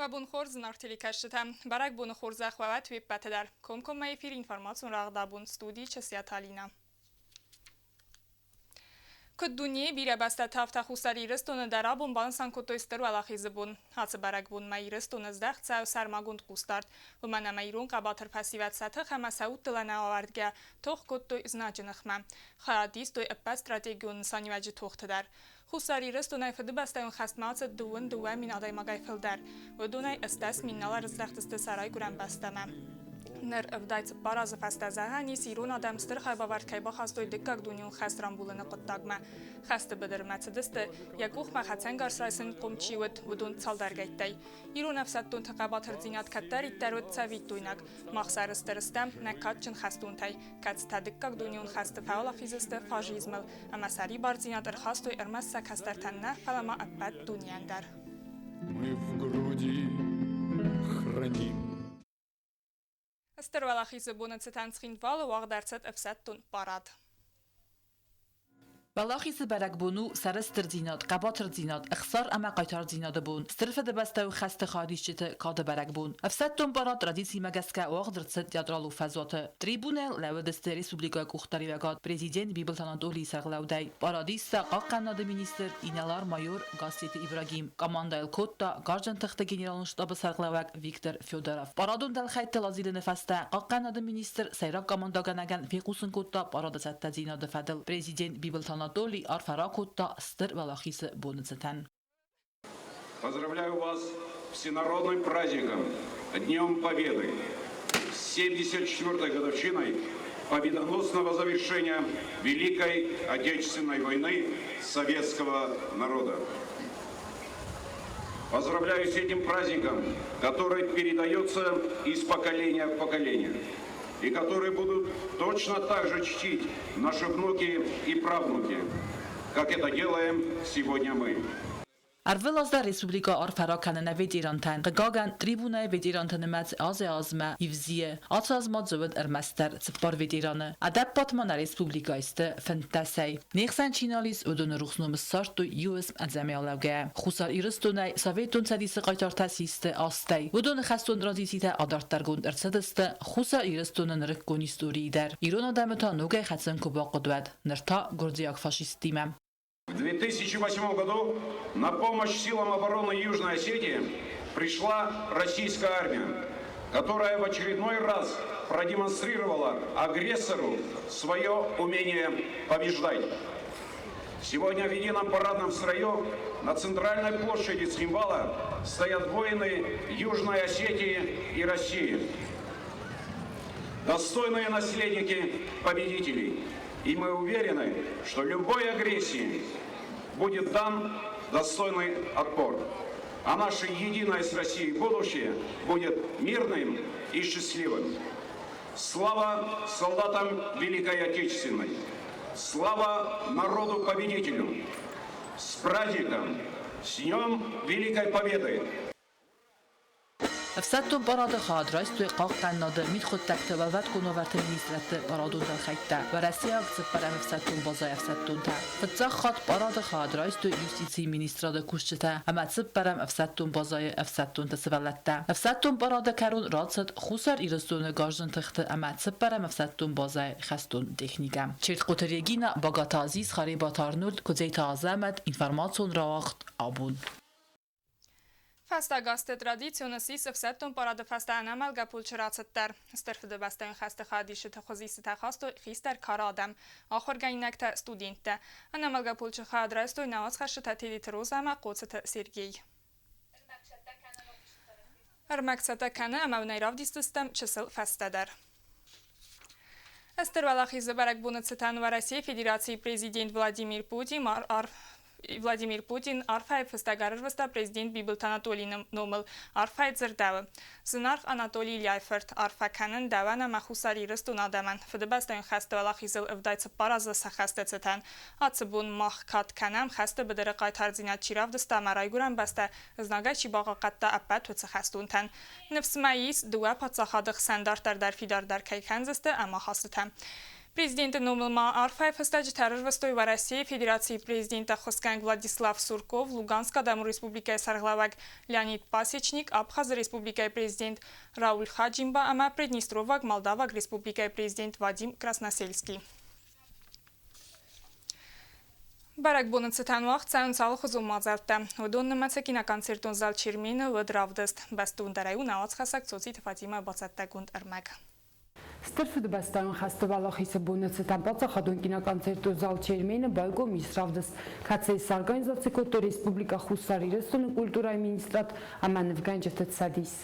و بون خورز نارتیلی کشتم برک بون خورز اخوات ویب بتدر کم میفیر انفورماسیون رغدا بون استودی چسیات آلینە کد دنیای بیره بسته تافت خوستری رستون درابون بانسان کتو استرو علاخیز بون هاس برک بون میرستون از دخت سو سرماگوند قوستارد و من میرون قباتر پسیوت سطح خمه سعود دلنه آوردگه توخ کتو ازناج نخمه خیادیست و اپا استراتیگیون انسانی وجه توخت در خوستری رستون ایفده بسته اون خستمات دوه من آدای مگای فلدر و دونه استاس من نالا رزدخت است سرای گرم بسته من نر افدایت باراز فست زهانی سیرون آدم ستر خای باورد که با خواستوی دکاک دنیون خستران بولن قطاقمه خست بدر متدست یکوخ مخاتنگار سرایسن قمچیوت و دون سال درگیتی ایرون افسد دون تقابات هرزینات کتر ایترود سوید دوینک مخصر استرستم نکات چن خستون تای کت تا دکاک دنیون خست فعال خیزست فاجیزمل اما سری بارزینات ارخواستوی ارمس سکستر تنه فلما ابد دنیان در Мы в груди храним. استر خیز بونت ستنسخین وال واق درصد افسدتون بارد. بلاخیس برگ بونو سرستر زیناد قباتر زیناد اخسار اما قیتار زیناد بون صرف دبسته و خست خاریشت کاد برگ بون افسدتون بارد ردیسی مگسکه واق درصد یادرالو فزوات تریبونه لو دسته ریسوبلیکا کوختاری وگاد پرزیدنت بیبلتانا دولی سرغلودی بارادیستا قاقناد مینیستر اینالار مایور گاسیت ابراهیم کماندایل کوتا گارجن تخت گنرال شتاب سرغلوگ ویکتور فیودروف بارادون دل خیت لازیل نفسته قاقناد مینیستر سیراک کمانداگنگن فیقوسن کوتا بارادست زیناد فدل پرزیدنت بیبلتانا Анатолий Арфаракутта стер Валахиса Бонацетан. Поздравляю вас с всенародным праздником, Днем Победы, с 74-й годовщиной победоносного завершения Великой Отечественной войны советского народа. Поздравляю с этим праздником, который передается из поколения в поколение, и которые будут точно так же чтить наши внуки и правнуки, как это делаем сегодня мы. Арвелазда республика Арфараканна ведирантан гаган трибуна ведирантан мат азма ивзие атазмат зовет эрмастер цпар ведираны адап патмана республика исте фантасай нехсан чиналис удун рухснум сарту юс азамиалага хусар ирстунай советун садис қайтар тасисте астай удун хастун разисита адартаргунд эрсадесте хусар ирстунан рекконистури дар ирон адамта нугай хатсан куба қудват нерта гурдияк фашистима. В 2008 году на помощь силам обороны Южной Осетии пришла российская армия, которая в очередной раз продемонстрировала агрессору свое умение побеждать. Сегодня в едином парадном строю на центральной площади Цхинвала стоят воины Южной Осетии и России. Достойные наследники победителей. И мы уверены, что любой агрессии будет дан достойный отпор. А наше единое с Россией будущее будет мирным и счастливым. Слава солдатам Великой Отечественной! Слава народу-победителю! С праздником! С Днем Великой Победы! افسدتون براد خاد رایست توی قاق قناده مید خود تکت و ود کنو ورت مینیسترت برادون در خیطه و رسی اکت برم افسدتون بازای افسدتون تا فتزا خاد براد خاد رایست توی یوستیسی مینیستراد کشته اما تسب برم افسدتون بازای افسدتون تسولته افسدتون براد کرون رادست خوصر ایرستون گارجن تخت اما تسب برم افسدتون بازای خستون تکنیکم چرت قطریگینا باگات عزیز خریبات آرنولد کزی تازمت انفورماسیون رواقت آبون Fasta gaste tradițiune sis efsettun parade fasta anamal gapul çeratsıttar. Sterfide basten xaste xadişi texozisi texasto xister karadam. Axorgaynakta studentte. Anamal gapul çexadrestoy navaz xaşı tatili trozama qotsete Sergey. Ermaksata kana amavnay ravdististem çesel fastadar. Ester valaxize barak bunetsetan va Россия Federatsiyi prezident Владимир Путин арфай фестагарырвыста президент Бибилт Анатолий номыл арфай зырдавы. Зынарх Анатолий Ляйферт арфа канын давана махусари рыстун адаман. Фыдыбастан хасты валахизыл ывдайцы паразы сахасты цетан. Ацыбун мах кат канам хасты бідірі қайтарзинат чиравдыста марайгуран баста ызнага чибаға қатта аппат өтсі хастунтан. Нефс майис дуа патсахадық сандартар дар фидар дар кайканзысты ама хастытан. Президент Информацион Арфаев стажитарыш в России Федерации президента Хосканг Владислав Сурков, Луганска Даму Республика Сарглавак Леонид Пасечник, Абхаз Республика президент Рауль Хаджимба, ама Приднестровак Молдавак Республика президент Вадим Красносельский. Барак бонуцетан вақт сәун салық ұзыл мазарты. Өдон нәмәсекина концертон зал чермені өдравдыст. Бәстуын дарайу науац қасак соци тефатима бацатта гунд әрмәк. Стърфед бастан хастовалахиса бонуцетан баца хадонкина концертон зал чермені байго мисравдыст. Кацейс организацияко Республика Хусари Рестон культура министрат аман вганчетет садис.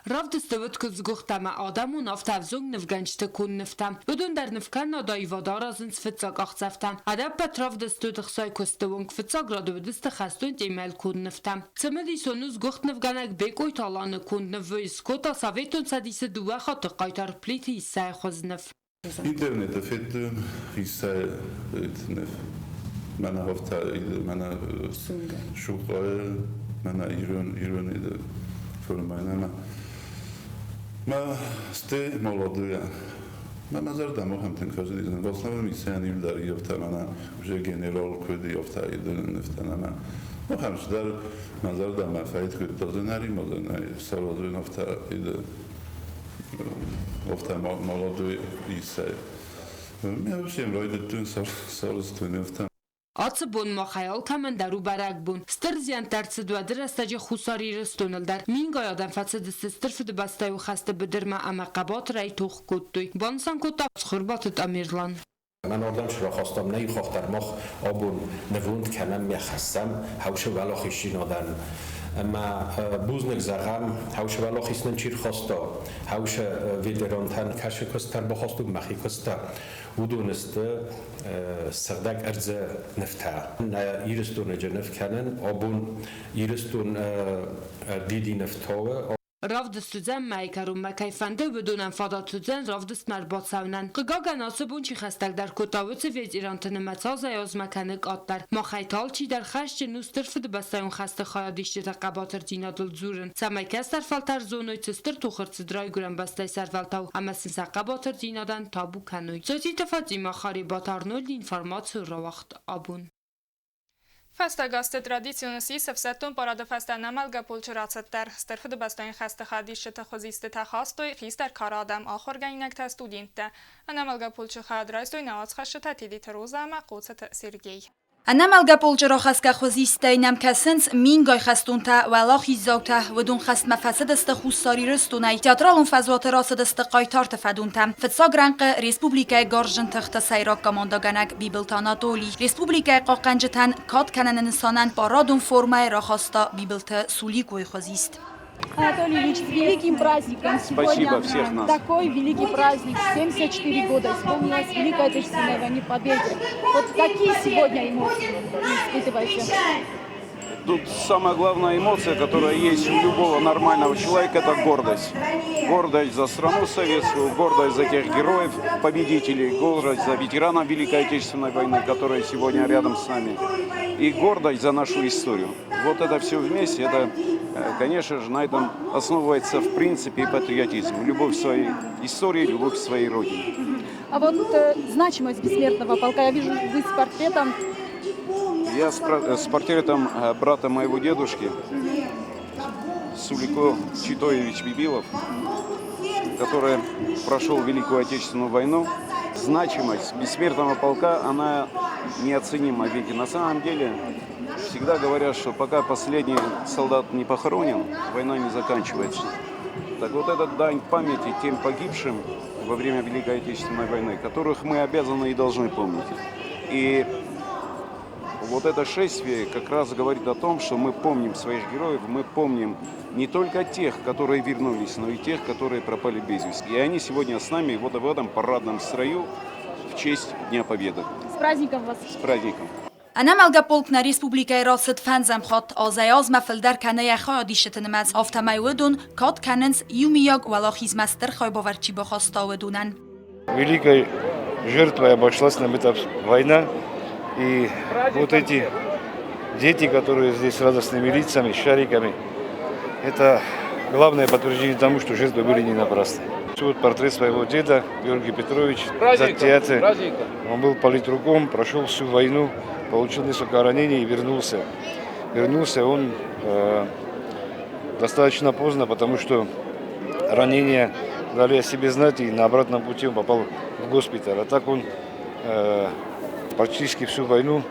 Равдستوت که زگختم آدم و نفتافزون نفگنجت کن نفتم بدون در نفکن نادایی وادار از این فتساق اخصفتم ادب پت ravدستوت خسای کستوون که فتساق را دو دست خستون تیمل کن نفتم سمدی سونو زگخت نفگنک بیکوی تالان کن نفویس کتا سویتون سدیس دوه خاط قایتر پلیتی ایسای خوز نف اینترنت فیدم ایسای نف من هفته من شغل من ایران ایده فرمانه ما сте молодые. Мама зардам охам тен каждый день. В основном миссияне удари ёфта мана уже генерал куди ёфта иден нефтана ма. Охам шдар мазардам мафаид куди тазнари мазана савазу нефта иде. Офта молодой исе. Я вообще мройд тун савсту нефта. آتبون ما خیال کمن درو برگ بون ستر زیان ترسد و در استاج خوساری رستونل در مینگا یادم فسد سستر فد بسته و خسته بدرما اما قبات رای توخ کتوی بانسان کتا خرباتت امیرلان من آدم شرا خواستم نه خواهتر مخ آبون نووند کنم میخستم هوش ولا خیشی نادن اما بوز نگذارم هوش ولا خیسنن چیر خواستا هوش ویدرانتن کش کستر بخواستم مخی کستر ودونسته سردک ارز نفته نه ایرستون جنف کنن آبون ایرستون دیدی نفتاوه رافدست زن مایکارون مکیفنده بدون انفادات زن رافدست مرباط سونن قگاگن آسبون چی خستک در کتاوت وید ایران تنمتاز ایاز مکنک آتر ما خیطال چی در خشت نوستر فد بستایون خست خیادیشت تقباتر دینا دل زورن سمیکس در فلتر زونوی تستر تو خرد صدرای گرن بستای سرولتاو اما سنس قباتر دینادن تابو کنوی زوتی تفاتی ما خاری باتارنول اینفرماتیون رواخت آبون Фастагасты традиционности совсеттон парада фастана малга полчурацаттар стерфды бастайн хаста хадишта хозисты тахастой хистер карадам ахорганинакта студентта ана малга полчу хадрайстой наацхашта тедитерозама коцата Сергей أنا ملقى بولجرا خسك خوزيستي نم كسنس مين جاي خستونتا ولا خيزوتا ودون خست مفسد استخوصاري رستوني تياترالون فزوات راس استقايتار تفدونتا فتساغرانق ريسبوبليكا غارجن تخت سيراك كمانداغانك بيبلتانا دولي ريسبوبليكا قاقنجتن كات كانن انسانن بارادون فورماي راخاستا بيبلت سوليكوي خوزيست Анатолий Ильич, с великим праздником! Сегодня такой великий праздник. 74 года исполнилась Великой Отечественной войне Победы. Вот какие сегодня эмоции испытываете? Тут самая главная эмоция, которая есть у любого нормального человека, это гордость. Гордость за страну советскую, гордость за тех героев, победителей, гордость за ветеранов Великой Отечественной войны, которые сегодня рядом с нами, и гордость за нашу историю. Вот это все вместе, это, конечно же, на этом основывается в принципе патриотизм. Любовь к своей истории, любовь к своей родине. А вот значимость бессмертного полка, я вижу, вы с портретом. Я с портретом брата моего дедушки, Сулико Читоевич Бибилов, который прошел Великую Отечественную войну. Значимость бессмертного полка, она неоценима. Ведь на самом деле всегда говорят, что пока последний солдат не похоронен, война не заканчивается. Так вот это дань памяти тем погибшим во время Великой Отечественной войны, которых мы обязаны и должны помнить. И вот это шествие как раз говорит о том, что мы помним своих героев, мы помним не только тех, которые вернулись, но и тех, которые пропали без вести. И они сегодня с нами вот в этом парадном строю в честь Дня Победы. С праздником вас! С праздником! أنا ملقى بولكنا ريسبوبليكا راست فنزم خط آزياز مفلدر کنه یخواه دیشتنمز آفتمای ودون کات کننز یومیاگ ولا خیزمستر خواهی باورچی بخواستا ودونن. Великой жертвой обошлась нам эта война. И вот эти дети, которые здесь с радостными лицами, с шариками, это главное подтверждение тому, что жертвы были не напрасны. Вот портрет своего деда, Георгий Петрович, Чысиаты. Он был политруком, прошел всю войну, получил несколько ранений и вернулся. Вернулся он достаточно поздно, потому что ранения дали о себе знать, и на обратном пути он попал в госпиталь. А так он практически всю войну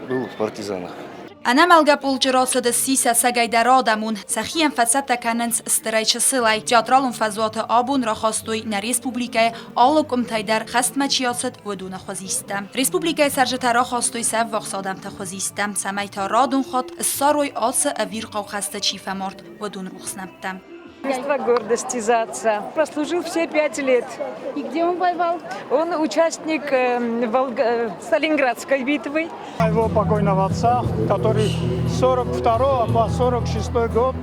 был в партизанах. Ana malga pulcirosă de sisa sagay daradamon, saxian fatsata kanens straiche silay, teatralun fazwata Abon ra khastui na Respublikay allokum taydar khastmachiyaset ودون خوزیستم. Respublikay sarjata ra khastui sav vaqsadam ta خوزیستم. Samayta radun khot saroy asa avir qaw khasta chifamort ودون ruxnaptam. Чувство гордости за отца. Прослужил все 5 лет. И где он воевал? Он участник Сталинградской битвы. Его покойного отца, который с 42 по 46 год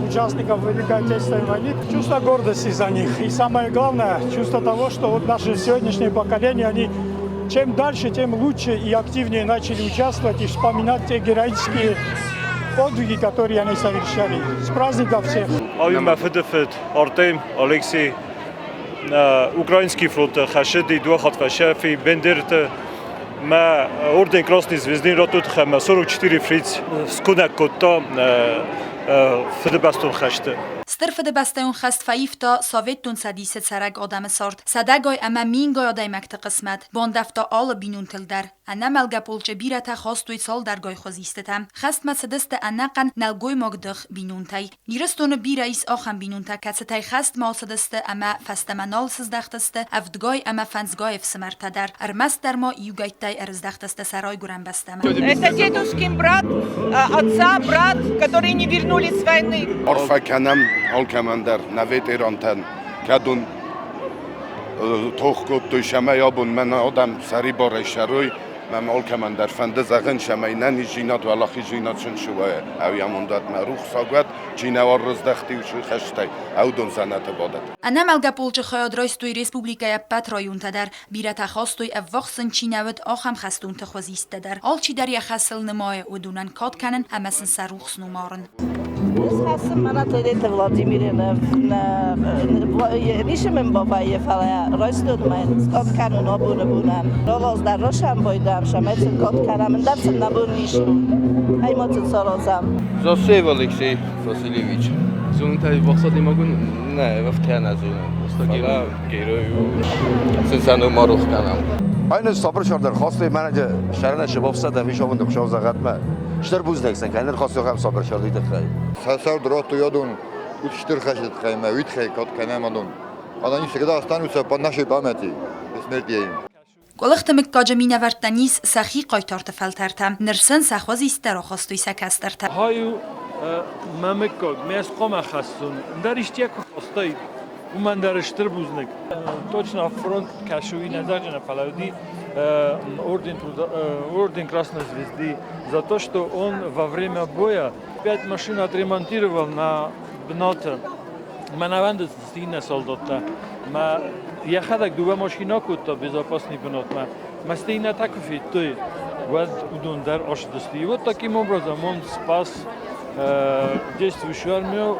участников Великой Отечественной войны. Чувство гордости за них. И самое главное, чувство того, что вот наше сегодняшнее поколение, они чем дальше, тем лучше и активнее начали участвовать и вспоминать те героические подвиги, которые они совершали. С праздником всех! Алинăimăфедефет, Артем, Алексей, украинский фронт, Хашеди, Дуахатфашафи, Бендерта, ма орден Красной Звезды, Ратутхама, 44 фриц, Скунак Котта, Федебастон Хаште. Styrfede basteun khast faifta sovetun sadiset sarag odam sort. Sadagoy ama mingoy odaymakta qismat. Bondafta all binuntel dar. Ana malga polche birata khastuit sol dargoy khozistetam. Khast matsedeste anaqan nalgoy mogdh binuntay. Nirestun birais okham binunta katsatay khast masedeste ama fastamanol sizdaxteste avdgoy ama fansgoy fsmartadar. Armastarmo yugaytay arzdaqteste saroy guran bastama. Это дедушкин брат, отца брат, которые не вернулись с войны. Alkamander naveterantan kadun toxkot to shamay Abon man adam sari boresharoy man alkamander fande zagen shamay nani jinat walahi jinat shun shwa aw yamondat marukh sagad jinawar razdakhti u khashtay awdon sanat bodat Ana malga polche khoyadroystui Respublikaya patroyuntadar birata khastui avvaqsin chinawet okham khastunta khozistadar alchi dar ya khasl nimoy udunan kotkanen amasin sarukhs numarn Хасым Манатойдете Владимировна, Ришемен Бабаев, Ройстон Майн, Скот Канун Обунабунам, Ровоз да Рошам Бойдам, Шамецен Кот Канам, Дапсен Набун Ришу, Аймоцен Сорозам. Засуев Алексей Васильевич. Зунтай вақсади магун не вафтяна зуна. Фала герою сенсану марух канам. Aynı sabır şartlar. Hastayı bence şerine şebapsa da bir şovun da kuşav zagatma. İşler buzdeksen. Kendin hastayı hem sabır şartıydı kayı. Sesar duratı yadun. Üçtür kaşıt kayma. Üç kayı kat kaynamadun. Adam yüksek de hastanıysa pannaşı bameti. Esmer diyeyim. Колхтамик каджамина вартанис сахи қойтарта фалтартам. Нерсен сахвазистер охостуй сакастартам. Хаю мамеког месқома хастун. Дариштия хостой. У мен дариштер бузник. Точно фронт кашуи назаржена палауди орден Красной Звезды за то, что он во время боя 5 машин отремонтировал на бнота. Манаванды стина солдата. Я хадак дуба машина кутта безопасный бнот. Мастина такофи той вот удундар ошдости. И вот таким образом он спас действующую армию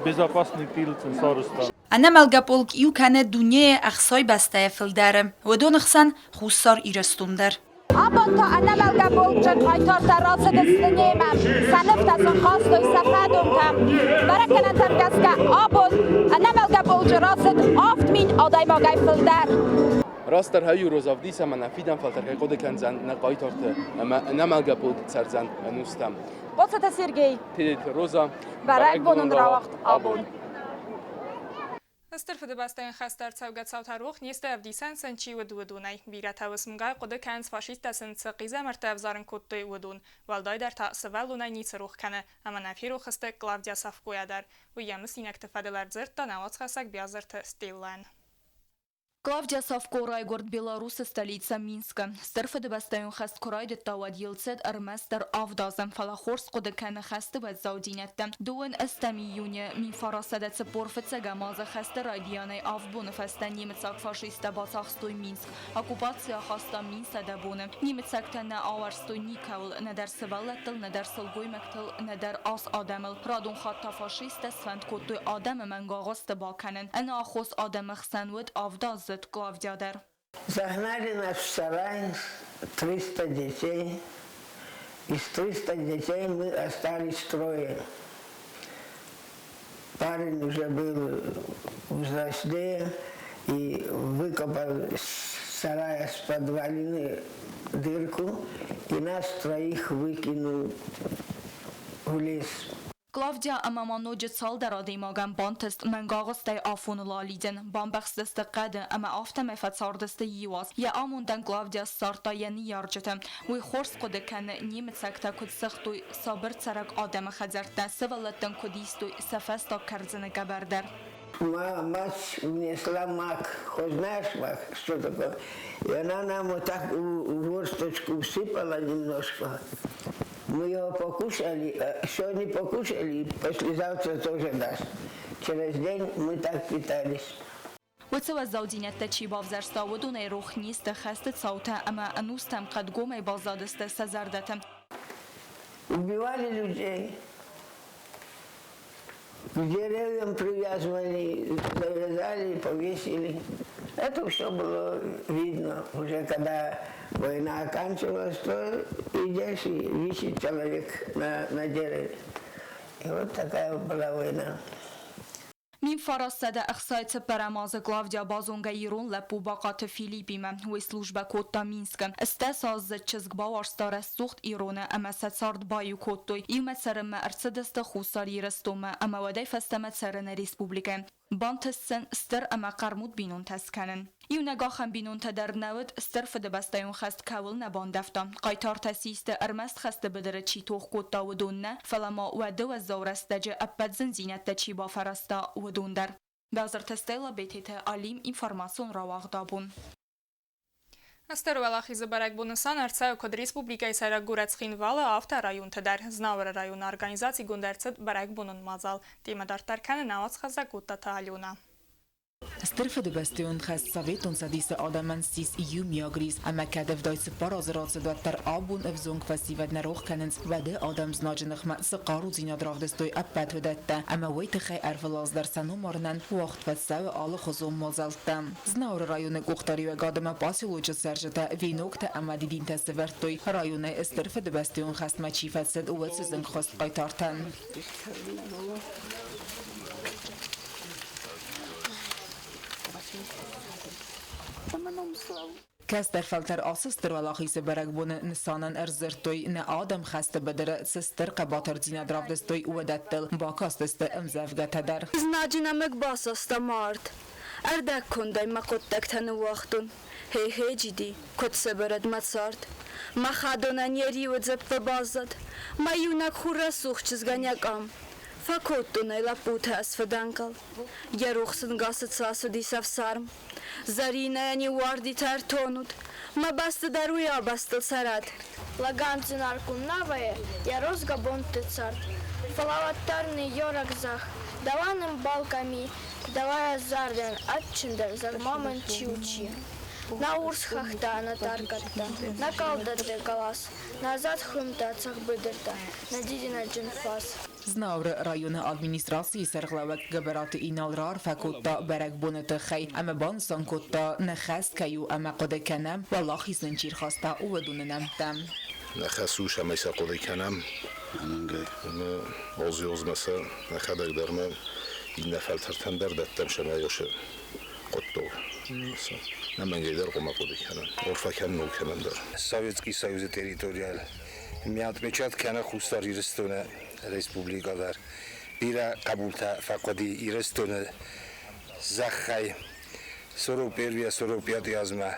безопасный тыл ценсорста. Ana malga polk iukane dunye akhsoy bastaye fildarem. ودون خسن خوسار ایرستوندر. Abon ta ana malga polk qaytar tarasa destanyemam. Sanaftasan khastoy safadum tam. Barakanam tam gaska Abon ana malga polk rasad 8000 oday magay fildar. راستر هاي روزاف دي سما نفيدم فلتر كي قد كان زن نقاي تارت اما نمالگا بود سرزن نوستم Боцата Сергей. تيت روزا برای بونون رواقت Abon. Стырфыды бастайын хастар цавгат саутарух несті авдисан санчи удудунай. Бират авысмгай қуды кәнс фашистасын цықиза мәрті авзарын көтті удун. Валдайдар тақсы валунай ницарух кәні. Ама нафиру қысты Клавдия Савкоядар. Уйямыз инакты фадылар зыртта навоц қасак биязырты стейлан. Клавдия Савко райгород Беларуси, столица Минска. Стырфыды бастайын хаст курайды тауад елцет армастер авдазам фалахорс кодеканы хасты бад заудинетті. Дуын истами июня мин фарасада цепорфыцега маза хасты радияны авбуны фаста немецак фашиста басахстой Минск. Оккупация хаста Минсада буны. Немецактана аварстой никавл, надар сывалаттыл, надар сылгоймактыл, надар ас адамыл. Радун хатта фашиста свент коттой адам мангагасты баканын. Ана ахос адам хсанвуд авдаз Клавдия дар. Загнали нас в сарай 300 детей. Из 300 детей мы остались трое. Парень уже был взрослее и выкопал с сарая с подвалины дырку и нас троих выкинул в лес. Клавдия اما نوجد سال در آدی ماگم بانتست منگاغست آفون لالیدن بانبخست دست قده اما آفتم فتساردست یواز یا آموندن کلاودیا سارتا یعنی یارجتم وی خورس قده کن نیمت سکتا کد سختوی صابر سرک آدم خزرتن سوالتن کدیستوی سفستا کرزن گبردر. Мать внесла мак. Хоть знаешь мак, что такое? И она нам вот так в горсточку всыпала немножко. Мы его покушали, сегодня покушали, и послезавтра тоже даст. Через день мы так питались. وتو زودینت چی بافزرستا و دونه روح نیست خست صوته اما انوستم قد گومی بازدادست سزردتم. Убивали людей. К деревьям привязывали, завязали, повесили. Это все было видно. Уже когда война оканчивалась, то идешь и висит человек на дереве. И вот такая была война. Мин فرستاده اخصایت براماز کلاودیا بازونگا ایرون لپو باقات فیلیپیم و سلوجبا کوتا مینسک استاساز چزگ باورستار سوخت ایرونه اما سارد بایو کوتوی ایومت سرم ارصدست خوصاری رستوم اما ودای فستمت سرن ریسپوبلیکه بانتسن ستر اما قرمود بینون تسکنن ایو نگاخم بینون تدر نود ستر فده بستایون خست کول نبان دفتا قایتار تسیست ارمست خست بدره چی توخ کوتا و دونه فلما وده و زورستجه اپد زنزینت چی با فرستا و دوندر بازر تستیلا بیتیت علیم اینفارماسیون رواغد Абон. Astaruvela xizbarag bunusan artsau kod Respublikai sarag guratsxin vala avta rayun tadar znavra rayun organizacji gundartsat barag bunun mazal timadar tarkan naots khazakutta taaliuna. Styrfede bastion khast savetun sadis adaman sis EU miagris ama kadev dojse parazrat dotter Abon evzung festivad naroch kanens vade adam znajnach ma sqaru zinadravdestoy appat vedetta ama wayt khay arvelaz dar sanomarnan waqt fatsau al khuzum mazaltam znaur rayone qoxtari ve gadama pasiluch serjeta vinokta ama didinta severtoy rayone styrfede bastion khast ma chifatsed uwatsizin khast qaytartan کس در فلتر آسستر و لاخیس برگ بون نسانن ارزرتوی نه آدم خسته بدر سستر قباتر دینه درافدستوی و دتل با کاستست امزفگت در Znajina megbasasta mart. Erdek kondai makottek tenu wachtun. Hej jidi, kot sebered matsart. Ma khadona nieri udzepte bazad. Ma yunak khura sukhchizganyakam. Fakottunay laputa asfadankal. Yarukhsin gasit sasudi safsarm. Zarinayani wardi tartonut. Ma bastı daruya bastıl sarat. Lagantzin arkun navaye, я розгабон тыцарт. Фалаваттарны yoragzах, даваным балками, давая зарден, атчиндер зармамын чиучи. На урсхахта, на таркатта, на калдате калас, назад хымта цахбыдырта, на дидина джинфас. Znavr rayona administrasiyi serglavak gabarati inalrar fakutta barag bunata khay ama bansan kutta nakhast kayu ama qodekanam wallahi zinchir khasta u dunanam tam nakhasush ama isa qodekanam oz masa nakhadak darma in nafaltartan dardattam shamayosha qotto naman geyder qoma qodekanam orfakan nolkamandar Советский Союз территориал میاد کنه خوستاری رستونه ریسپوبلیکا در بیره قبول تا فقدی ایرستونه زخی سروپیروی سروپیاتی از ما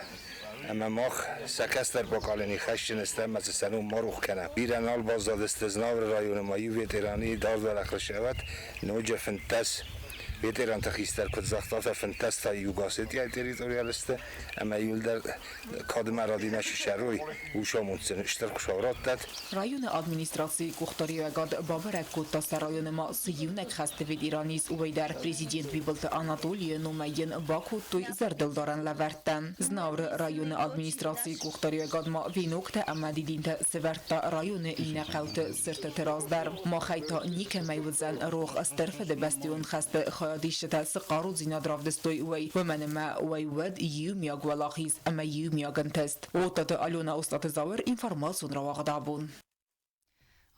اما ماخ سکستر باکالنی خشن استم مثل سنو ماروخ کنه بیره نال بازداد استزناور رایون مایو ویترانی دار در اخر شود نوجه فنتس veteran taxister Kazakstanta fantasta Южной Осетии территориалисты, ama yılda kadın aradığına şişeroy uşamutsun işler kuşavrattat. Rayon administrasiya Kuxtariyagad Babarak Kottas rayonıma siyunek xastevid İranis uveydar prezident bibilti Anatoliya Numayin Baku toy zerdildaran levertten. Znavr rayon administrasiya Kuxtariyagad ma vinokta ama didinte severta rayonu inne qavti sirte terazdar. Ma xayta nike meyvizan roğ استرفد بستیون خست خیادیشتا سقارو زینا درافدستوی وی و من ما وی ود یوم یاگ ولاخیز اما یوم یاگن تست او تات آلونا استاد زاور informácion rauagъд Абон.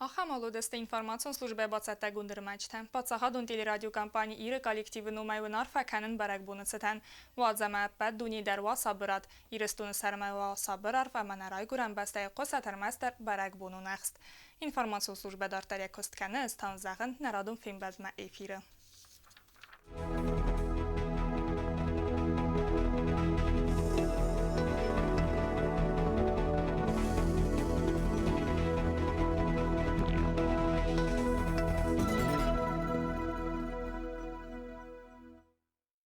Ախամալու դստե ինֆորմացիոն службе բացատա գունդրմաչթան բացահադուն телерадиокомпания Ир коллективը նոմայուն արֆականն բարակբունացան վազամա պատդունի դարվա սաբրատ իրստուն սարմայվա սաբրար վամանարայ գուրան բաստայ qosatarmastar բարակբունուն ախստ ինֆորմացիոն службе դարտարյա կոստկանը ստանզաղն նարադուն ֆիլմ բազմա էֆիրը